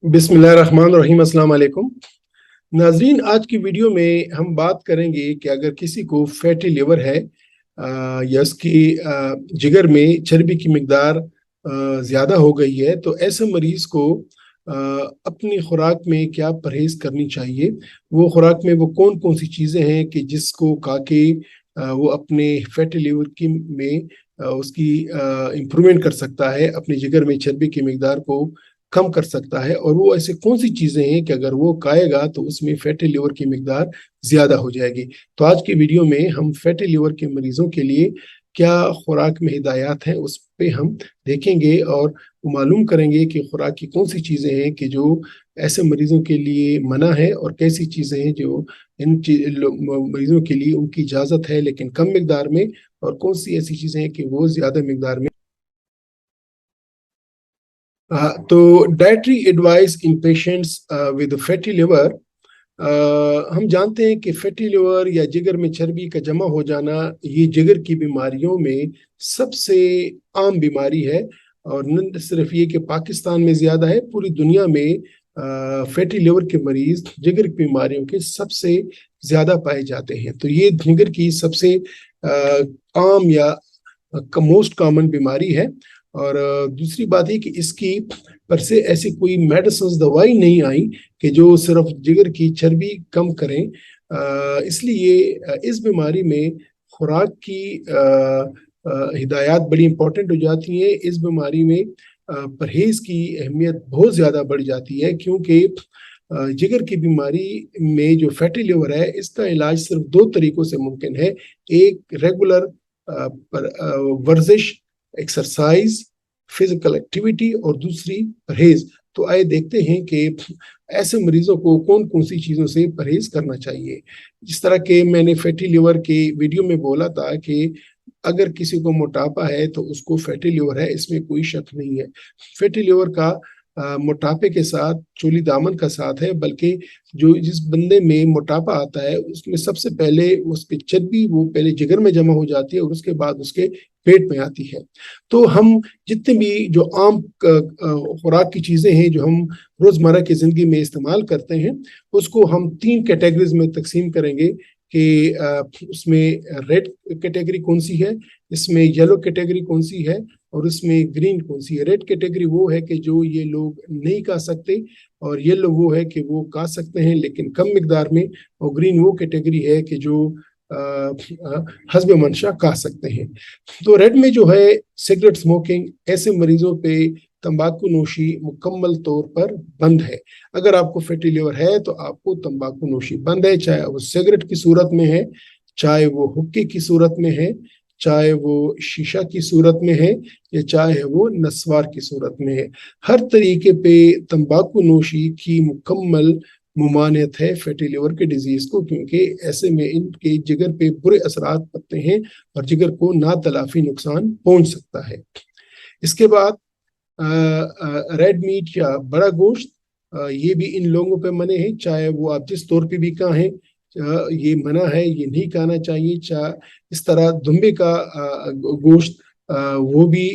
बिस्मिल्लाहिर्रहमानिर्रहीम। अस्सलाम वालेकुम नाजरीन। आज की वीडियो में हम बात करेंगे कि अगर किसी को फैटी लिवर है या उसकी जिगर में चर्बी की मिकदार ज़्यादा हो गई है तो ऐसे मरीज़ को अपनी खुराक में क्या परहेज़ करनी चाहिए। वो खुराक में वो कौन कौन सी चीज़ें हैं कि जिसको खा के वो अपने फैटी लिवर की में उसकी इम्प्रूवमेंट कर सकता है, अपनी जिगर में चर्बी की मिकदार को कम कर सकता है। और वो ऐसे कौन सी चीज़ें हैं कि अगर वो खाएगा तो उसमें फैटी लिवर की मिकदार ज़्यादा हो जाएगी। तो आज की वीडियो में हम फैटी लिवर के मरीज़ों के लिए क्या खुराक में हिदायत हैं उस पे हम देखेंगे और वो मालूम करेंगे कि खुराक की कौन सी चीज़ें हैं कि जो ऐसे मरीज़ों के लिए मना है और कैसी चीज़ें हैं जो मरीज़ों के लिए उनकी इजाज़त है लेकिन कम मिकदार में, और कौन सी ऐसी चीज़ें हैं कि वो ज़्यादा मिकदार में। तो dietary advice in patients with fatty liver. हम जानते हैं कि फैटी लिवर या जिगर में चर्बी का जमा हो जाना ये जिगर की बीमारियों में सबसे आम बीमारी है। और न सिर्फ ये कि पाकिस्तान में ज़्यादा है, पूरी दुनिया में फैटी लिवर के मरीज जिगर की बीमारियों के सबसे ज़्यादा पाए जाते हैं। तो ये जिगर की सबसे आम या मोस्ट कॉमन बीमारी है। और दूसरी बात है कि इसकी पर से ऐसी कोई मेडिसिन दवाई नहीं आई कि जो सिर्फ जिगर की चर्बी कम करें। इसलिए इस बीमारी में खुराक की हिदायत बड़ी इंपॉर्टेंट हो जाती है। इस बीमारी में परहेज की अहमियत बहुत ज़्यादा बढ़ जाती है, क्योंकि जिगर की बीमारी में जो फैटी लिवर है इसका इलाज सिर्फ दो तरीकों से मुमकिन है। एक रेगुलर वर्जिश, एक्सरसाइज, फिजिकल एक्टिविटी, और दूसरी परहेज। तो आइए देखते हैं कि ऐसे मरीजों को कौन कौन सी चीज़ों से परहेज करना चाहिए। जिस तरह के मैंने फैटी लिवर के वीडियो में बोला था कि अगर किसी को मोटापा है तो उसको फैटी लिवर है, इसमें कोई शक नहीं है। फैटी लिवर का मोटापे के साथ चोली दामन का साथ है, बल्कि जो जिस बंदे में मोटापा आता है उसमें सबसे पहले उसकी चर्बी वो पहले जिगर में जमा हो जाती है और उसके बाद उसके पेट में आती है। तो हम जितने भी जो आम खुराक की चीज़ें हैं जो हम रोज़मर्रा की ज़िंदगी में इस्तेमाल करते हैं उसको हम तीन कैटेगरीज में तकसीम करेंगे कि उसमें रेड कैटेगरी कौन सी है, इसमें येलो कैटेगरी कौन सी है, और उसमें ग्रीन कौन सी है। रेड कैटेगरी वो है कि जो ये लोग नहीं खा सकते, और येलो वो है कि वो खा सकते हैं लेकिन कम मिकदार में, और ग्रीन वो कैटेगरी है कि जो हस्ब मंशा खा सकते हैं। तो रेड में जो है सिगरेट स्मोकिंग, ऐसे मरीजों पे तंबाकू नोशी मुकम्मल तौर पर बंद है। अगर आपको फैटी लिवर है तो आपको तंबाकू नोशी बंद है, चाहे वो सिगरेट की सूरत में है, चाहे वो हुक्के की सूरत में है, चाहे वो शीशा की सूरत में है, या चाहे वो नस्वार की सूरत में है। हर तरीके पे तंबाकू नोशी की मुकम्मल मुमानियत है फैटी लिवर के डिजीज को, क्योंकि ऐसे में इनके जिगर पे बुरे असरात पड़ते हैं और जिगर को ना तलाफी नुकसान पहुंच सकता है। इसके बाद रेड मीट या बड़ा गोश्त, ये भी इन लोगों पे मने हैं, चाहे वो आप जिस तौर पे भी खाएं, ये मना है, ये नहीं खाना चाहिए। चाहे इस तरह दुम्बे का गोश्त, वो भी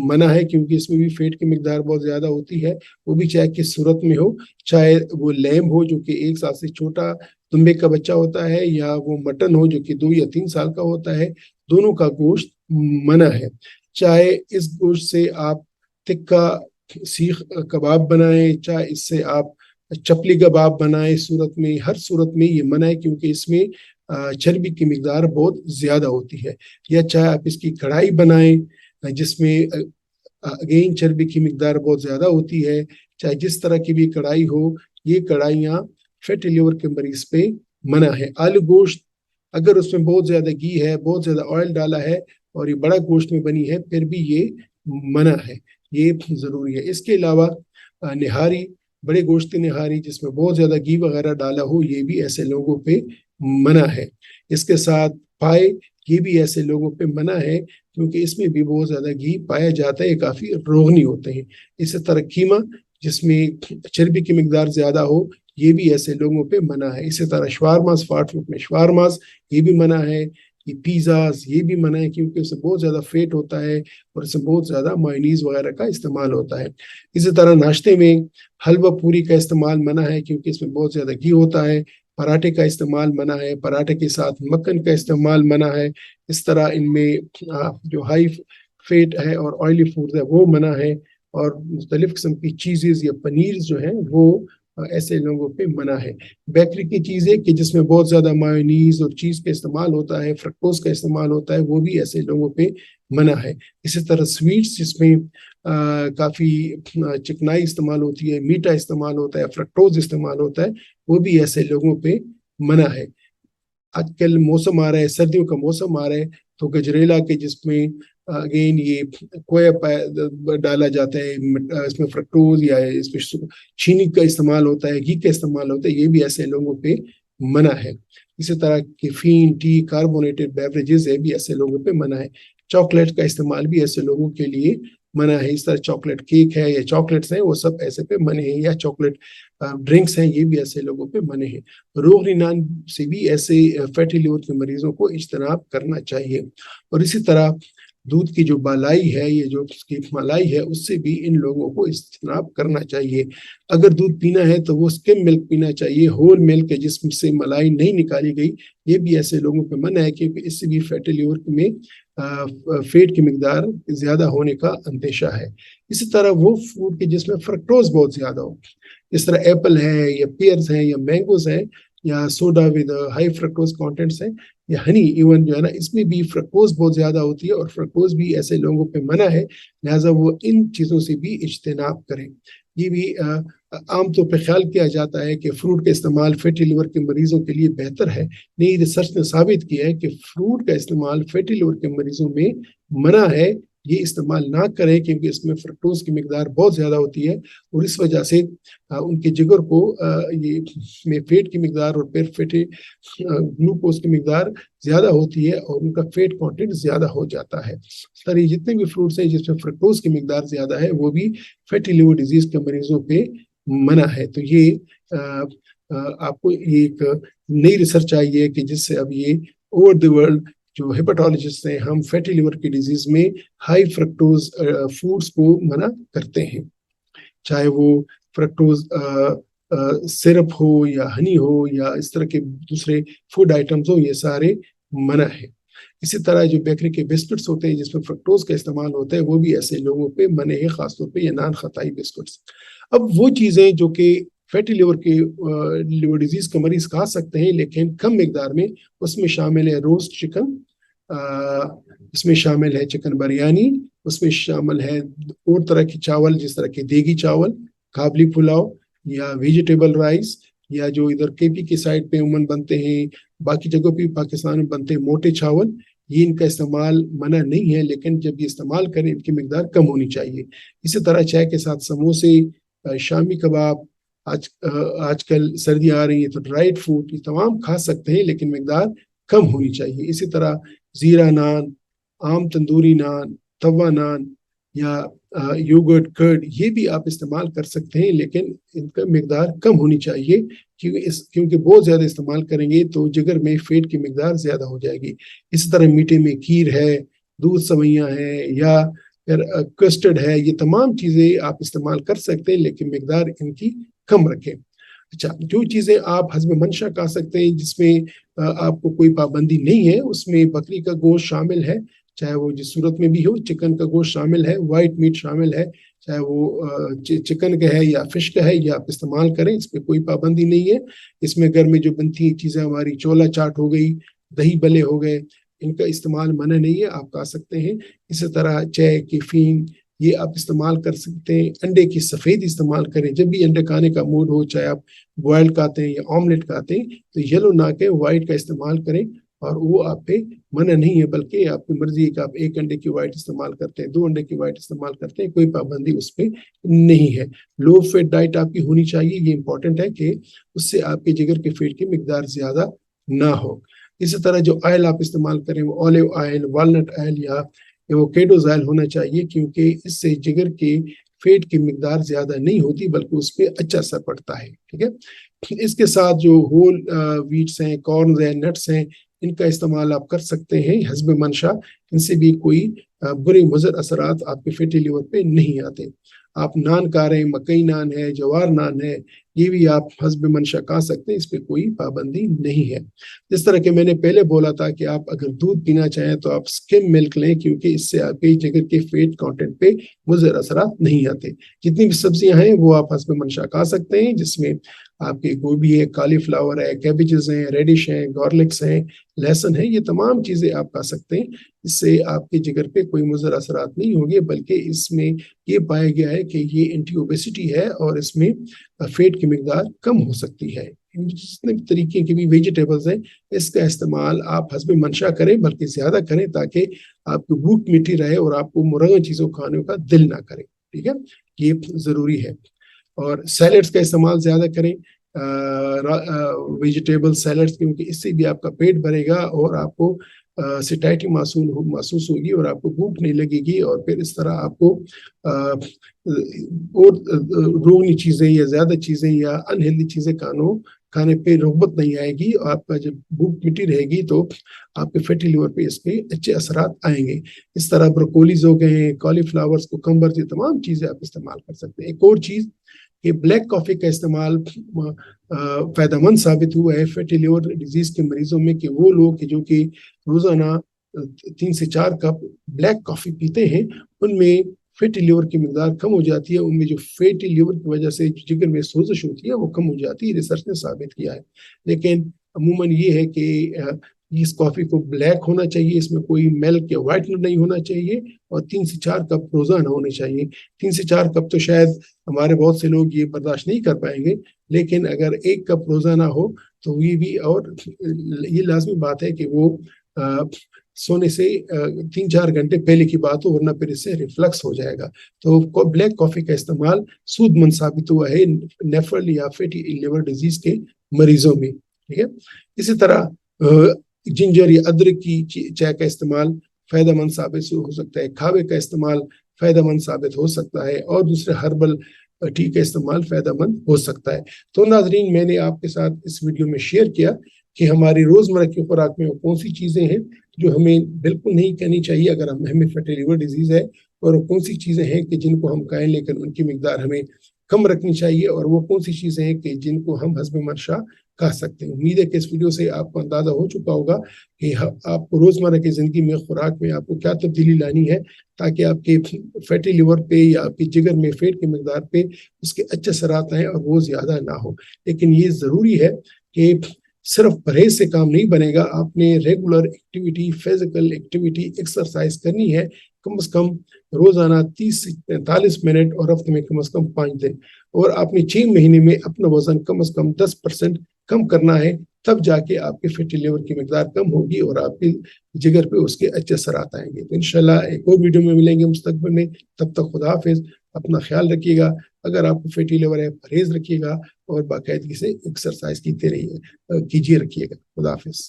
मना है, क्योंकि इसमें भी फैट की मिकदार बहुत ज़्यादा होती है। वो भी चाहे किस सूरत में हो, चाहे वो लैम हो जो कि 1 साल से छोटा दुम्बे का बच्चा होता है, या वो मटन हो जो कि 2 या 3 साल का होता है, दोनों का गोश्त मना है। चाहे इस गोश्त से आप तिक्का सीख कबाब बनाएं, चाहे इससे आप चपली कबाब बनाएं, सूरत में हर सूरत में ये मना है, क्योंकि इसमें चर्बी की मिकदार बहुत ज़्यादा होती है। या चाहे आप इसकी कढ़ाई बनाएं जिसमें अगेन चर्बी की मिकदार बहुत ज़्यादा होती है। चाहे जिस तरह की भी कढ़ाई हो, ये कढ़ाइयाँ फैटी लिवर के मरीज पे मना है। आलू गोश्त, अगर उसमें बहुत ज़्यादा घी है, बहुत ज़्यादा ऑयल डाला है और ये बड़ा गोश्त में बनी है, फिर भी ये मना है, ये ज़रूरी है। इसके अलावा निहारी, बड़े गोश्त की निहारी जिसमें बहुत ज़्यादा घी वगैरह डाला हो, ये भी ऐसे लोगों पे मना है। इसके साथ पाए, ये भी ऐसे लोगों पे मना है, क्योंकि इसमें भी बहुत ज़्यादा घी पाया जाता है, काफ़ी रोगनी होते हैं। इसी तरह कीमा, जिसमें चर्बी की मिकदार ज़्यादा हो, ये भी ऐसे लोगों पे मना है। इसी तरह शवारमास, फास्ट फूड में शवारमास, ये भी मना है। یہ پیزاز یہ بھی منع ہے کیونکہ اس میں بہت زیادہ فیٹ ہوتا ہے اور اس میں بہت زیادہ مایونیز وغیرہ کا استعمال ہوتا ہے. اسی طرح ناشتے میں حلوہ پوری کا استعمال منع ہے کیونکہ اس میں بہت زیادہ گھی ہوتا ہے. پراٹھے کا استعمال منع ہے, پراٹھے کے ساتھ مکھن کا استعمال منع ہے. اس طرح ان میں جو ہائی فیٹ ہے اور آئلی فوڈ ہے وہ منع ہے, اور مختلف قسم کی چیزز یا پنیر جو ہیں وہ ایسے لوگوں پہ منع ہے. بیکری کی چیزیں کہ جس میں بہت زیادہ مایونیز اور چیز کا استعمال ہوتا ہے, فرکٹوز کا استعمال ہوتا ہے, وہ بھی ایسے لوگوں پہ منع ہے. اسی طرح سویٹس جس میں کافی چکنائی استعمال ہوتی ہے, میٹھا استعمال ہوتا ہے, فرکٹوز استعمال ہوتا ہے, وہ بھی ایسے لوگوں پہ منع ہے. آج کل موسم آ رہا ہے, سردیوں کا موسم آ رہا ہے, تو گجریلا کے جس میں اگین یہ کویا ڈالا جاتا ہے, اس میں فرکٹوز یا اس میں چینی کا استعمال ہوتا ہے, گھی کا استعمال ہوتا ہے, یہ بھی ایسے لوگوں پہ منع ہے. اسی طرح کیفین, ٹی, کاربونیٹڈ بیوریجز ہے بھی ایسے لوگوں پہ منع ہے. چاکلیٹ کا استعمال بھی ایسے لوگوں کے لیے منع ہے. اس طرح چاکلیٹ کیک ہے یا چاکلیٹس ہیں وہ سب ایسے پہ منع ہیں, یا چاکلیٹ ڈرنکس ہیں یہ بھی ایسے لوگوں پہ منع ہیں. روغن سے بھی ایسے فیٹی لیور کے مریضوں کو اجتناب کرنا چاہیے. اور اسی طرح دودھ کی جو بالائی ہے, یہ جو اس کی ملائی ہے, اس سے بھی ان لوگوں کو اجتناب کرنا چاہیے. اگر دودھ پینا ہے تو وہ سکم ملک پینا چاہیے, ہول ملک ہے جس سے ملائی نہیں نکالی گئی, یہ بھی ایسے لوگوں پہ منع ہے کیونکہ اس سے بھی فیٹی لیور میں فیٹ کی مقدار زیادہ ہونے کا اندیشہ ہے. اسی طرح وہ فروٹ کے جس میں فرکٹوز بہت زیادہ ہو, اس طرح ایپل ہے یا پیئرز ہیں یا مینگوز ہیں یا soda with high fructose contents ہیں یا ہنی ایون جو ہے نا, اس میں بھی فرکٹوز بہت زیادہ ہوتی ہے اور فرکٹوز بھی ایسے لوگوں پہ منع ہے, لہٰذا وہ ان چیزوں سے بھی اجتناب کریں. یہ بھی عام طور پہ خیال کیا جاتا ہے کہ فروٹ کا استعمال فیٹی لیور کے مریضوں کے لیے بہتر ہے. نہیں, ریسرچ نے ثابت کیا ہے کہ فروٹ کا استعمال فیٹی لیور کے مریضوں میں منع ہے. یہ استعمال نہ کریں کیونکہ اس میں فرکٹوز کی مقدار بہت زیادہ ہوتی ہے, اور اس وجہ سے ان کے جگر کو یہ فیٹ کی مقدار اور پھر فیٹی گلوکوز کی مقدار زیادہ ہوتی ہے اور ان کا فیٹ کانٹینٹ زیادہ ہو جاتا ہے. ساری جتنے بھی فروٹس ہیں جس میں فرکٹوز کی مقدار زیادہ ہے وہ بھی فیٹی لیور ڈیزیز کے مریضوں پہ منع ہے. تو یہ آپ کو ایک نئی ریسرچ آئی ہے کہ جس سے اب یہ اوور دی ورلڈ جو ہیپاٹالوجسٹ ہیں ہم فیٹی لیور کی ڈیزیز میں ہائی فرکٹوز فوڈس کو منع کرتے ہیں, چاہے وہ فرکٹوز سرپ ہو یا ہنی ہو یا اس طرح کے دوسرے فوڈ آئٹمز ہو, یہ سارے منع ہے. اسی طرح جو بیکری کے بسکٹس ہوتے ہیں جس میں فرکٹوز کا استعمال ہوتا ہے وہ بھی ایسے لوگوں پہ منع ہے, خاص طور پہ یہ نان خطائی بسکٹس. اب وہ چیزیں جو کہ فیٹی لیور کے لیور ڈیزیز کا مریض کھا سکتے ہیں لیکن کم مقدار میں, اس میں شامل ہے روسٹ چکن, اس میں شامل ہے چکن بریانی, اس میں شامل ہے اور طرح کی چاول جس طرح کے دیگی چاول, کابلی پلاؤ یا ویجیٹیبل رائس, یا جو ادھر کے پی کی سائڈ پہ عموماً بنتے ہیں, باقی جگہوں پہ پاکستان میں بنتے ہیں موٹے چاول. یہ ان کا استعمال منع نہیں ہے لیکن جب یہ استعمال کریں ان کی مقدار کم ہونی چاہیے. اسی طرح چائے کے ساتھ سموسے, شامی کباب, آج کل سردی آ رہی ہے تو ڈرائیڈ فروٹ, یہ تمام کھا سکتے ہیں لیکن مقدار کم ہونی چاہیے. اسی طرح زیرہ نان, عام تندوری نان, توا نان یا یوگرٹ, کرڈ, یہ بھی آپ استعمال کر سکتے ہیں لیکن ان کا مقدار کم ہونی چاہیے کیونکہ بہت زیادہ استعمال کریں گے تو جگر میں فیٹ کی مقدار زیادہ ہو جائے گی. اسی طرح میٹھے میں کھیر ہے, دودھ سوئیاں ہیں یا پھر کسٹرڈ ہے, یہ تمام چیزیں آپ استعمال کر سکتے ہیں لیکن مقدار ان کی کم رکھیں. اچھا, جو چیزیں آپ حسب منشا کھا سکتے ہیں جس میں آپ کو کوئی پابندی نہیں ہے, اس میں بکری کا گوشت شامل ہے, چاہے وہ جس صورت میں بھی ہو, چکن کا گوشت شامل ہے, وائٹ میٹ شامل ہے, چاہے وہ چکن کا ہے یا فش کا ہے, یہ آپ استعمال کریں, اس پہ کوئی پابندی نہیں ہے. اس میں گھر میں جو بنتی ہیں چیزیں ہماری چولا چاٹ ہو گئی, دہی بلے ہو گئے, ان کا استعمال منع نہیں ہے, آپ کھا سکتے ہیں. اسی طرح چائے, کیفین, یہ آپ استعمال کر سکتے ہیں. انڈے کی سفید استعمال کریں, جب بھی انڈے کھانے کا موڈ ہو, چاہے آپ بوائل کھاتے ہیں یا آملیٹ کھاتے ہیں تو یلو نہ کہ وائٹ کا استعمال کریں, اور وہ آپ پہ منع نہیں ہے بلکہ آپ کی مرضی ہے کہ آپ ایک انڈے کی وائٹ استعمال کرتے ہیں, 2 انڈے کی وائٹ استعمال کرتے ہیں, کوئی پابندی اس پہ نہیں ہے. لو فیٹ ڈائٹ آپ کی ہونی چاہیے, یہ امپورٹنٹ ہے کہ اس سے آپ کے جگر کے فیٹ کی مقدار زیادہ نہ ہو. اسی طرح جو آئل آپ استعمال کریں وہ اولیو آئل, والنٹ آئل یا ایووکیڈوز آئل ہونا چاہیے کیونکہ اس سے جگر کے فیٹ کی مقدار زیادہ نہیں ہوتی بلکہ اس پہ اچھا اثر پڑتا ہے. ٹھیک ہے, اس کے ساتھ جو ہول ویٹس ہیں, کارنز ہیں, نٹس ہیں, इनका इस्तेमाल आप कर सकते हैं हस्ब मंशा। इनसे भी कोई बुरे मुज़र असरात आपके फैटी लिवर पे नहीं आते। आप नान खा रहे हैं, मकई नान है, जवार नान है, ये भी आप हस्ब मंशा खा सकते हैं, इस पे कोई पाबंदी नहीं है। जिस तरह के मैंने पहले बोला था कि आप अगर दूध पीना चाहें तो आप स्किम मिल्क लें, क्योंकि इससे आपके जिगर के फैट कंटेंट पे मुज़र असरात नहीं आते। जितनी भी सब्जियां हैं वो आप हस्ब मंशा खा सकते हैं, जिसमें आपके गोभी है, कालीफ्लावर है, कैबेजेस हैं, रेडिश हैं, गार्लिक्स हैं, लहसुन है, ये तमाम चीज़ें आप खा सकते हैं। इससे आपके जिगर पे कोई मुज़र असरात नहीं होंगे, बल्कि इसमें ये पाया गया है कि ये एंटी ओबेसिटी है और इसमें फैट की मिकदार कम हो सकती है। जितने भी तरीके की भी वेजिटेबल्स हैं, इसका इस्तेमाल आप हस्ब मंशा करें, बल्कि ज़्यादा करें, ताकि आपकी भूख मिटी रहे और आपको मुरगा चीज़ों खाने का दिल ना करे। ठीक है, ये ज़रूरी है। और सैलड्स का इस्तेमाल ज़्यादा करें, वेजिटेबल सैलड्स, क्योंकि इससे भी आपका पेट भरेगा और आपको सिटाइटी महसूस होगी और आपको भूख नहीं लगेगी, और फिर इस तरह आपको और रोगनी चीज़ें या ज़्यादा चीज़ें या अनहेल्दी चीज़ें खाने पे रग़बत नहीं आएगी। और आपका जब भूख मिटी रहेगी तो आपके फैटी लिवर पे इसके अच्छे असरात आएंगे। इस तरह ब्रोकोलीज हो गए, कॉलीफ्लावर्स, कुकम्बर, ये तमाम चीज़ें आप इस्तेमाल कर सकते हैं। एक और चीज़ कि ब्लैक कॉफ़ी का इस्तेमाल फ़ायदेमंद साबित हुआ है फैटी लिवर डिजीज़ के मरीजों में, कि वो लोग जो कि रोज़ाना 3 से 4 कप ब्लैक कॉफ़ी पीते हैं, उनमें फैटी लिवर की मिकदार कम हो जाती है। उनमें जो फैटी लिवर की वजह से जिगर में सोजिश होती है वो कम हो जाती है, रिसर्च ने साबित किया है। लेकिन अमूमन ये है कि इस कॉफ़ी को ब्लैक होना चाहिए, इसमें कोई मिल्क या वाइटनर नहीं होना चाहिए, और 3 से 4 कप रोज़ाना होने चाहिए। 3 से 4 कप तो शायद हमारे बहुत से लोग ये बर्दाश्त नहीं कर पाएंगे, लेकिन अगर 1 कप रोज़ाना हो तो ये भी, और ये लाजमी बात है कि वो सोने से 3-4 घंटे पहले की बात हो, वरना फिर इससे रिफ्लक्स हो जाएगा। तो ब्लैक कॉफ़ी का इस्तेमाल सूदमंद साबित हुआ है नेफ्रल या फैटी लिवर डिजीज़ के मरीजों में। ठीक है, इसी तरह जिंजर या अदरक की चाय का इस्तेमाल फ़ायदेमंद साबित हो सकता है, खावे का इस्तेमाल फ़ायदेमंद साबित हो सकता है, और दूसरे हर्बल टी का इस्तेमाल फ़ायदेमंद हो सकता है। तो नाज़रीन, मैंने आपके साथ इस वीडियो में शेयर किया कि हमारी रोज़मर्रा की खुराक में कौन सी चीज़ें हैं जो हमें बिल्कुल नहीं करनी चाहिए अगर हमें फैटी लिवर डिजीज़ है, और कौन सी चीज़ें हैं कि जिनको हम खाएं लेकिन उनकी मिकदार हमें कम रखनी चाहिए, और वो कौन सी चीज़ें हैं कि जिनको हम हस्ब मंशा खा सकते हैं। उम्मीद है कि इस वीडियो से आपको अंदाज़ा हो चुका होगा कि आपको रोज़मर्रा की ज़िंदगी में खुराक में आपको क्या तब्दीली लानी है, ताकि आपके फैटी लिवर पे या आपके जिगर में फैट की मिकदार पे उसके अच्छे असरात आएँ और वो ज़्यादा ना हो। लेकिन ये ज़रूरी है कि सिर्फ परहेज से काम नहीं बनेगा, आपने regular activity, physical activity, exercise करनी है, कम से कम रोजाना 30 से 45 मिनट, और हफ्ते में कम से कम 5 दिन, और आपने 6 महीने में अपना वजन कम से कम 10% कम करना है, तब जाके आपके फैटी लिवर की मिकदार कम होगी और आपके जिगर पे उसके अच्छे असरात आएंगे। तो इंशाल्लाह एक और वीडियो में मिलेंगे मुस्तकबिल में, तब तक खुदा हाफिज, अपना ख्याल रखिएगा। अगर आपको फैटी लिवर है, परहेज रखिएगा और बाकायदगी से एक्सरसाइज कीजिए रखिएगा। खुदा हाफिज।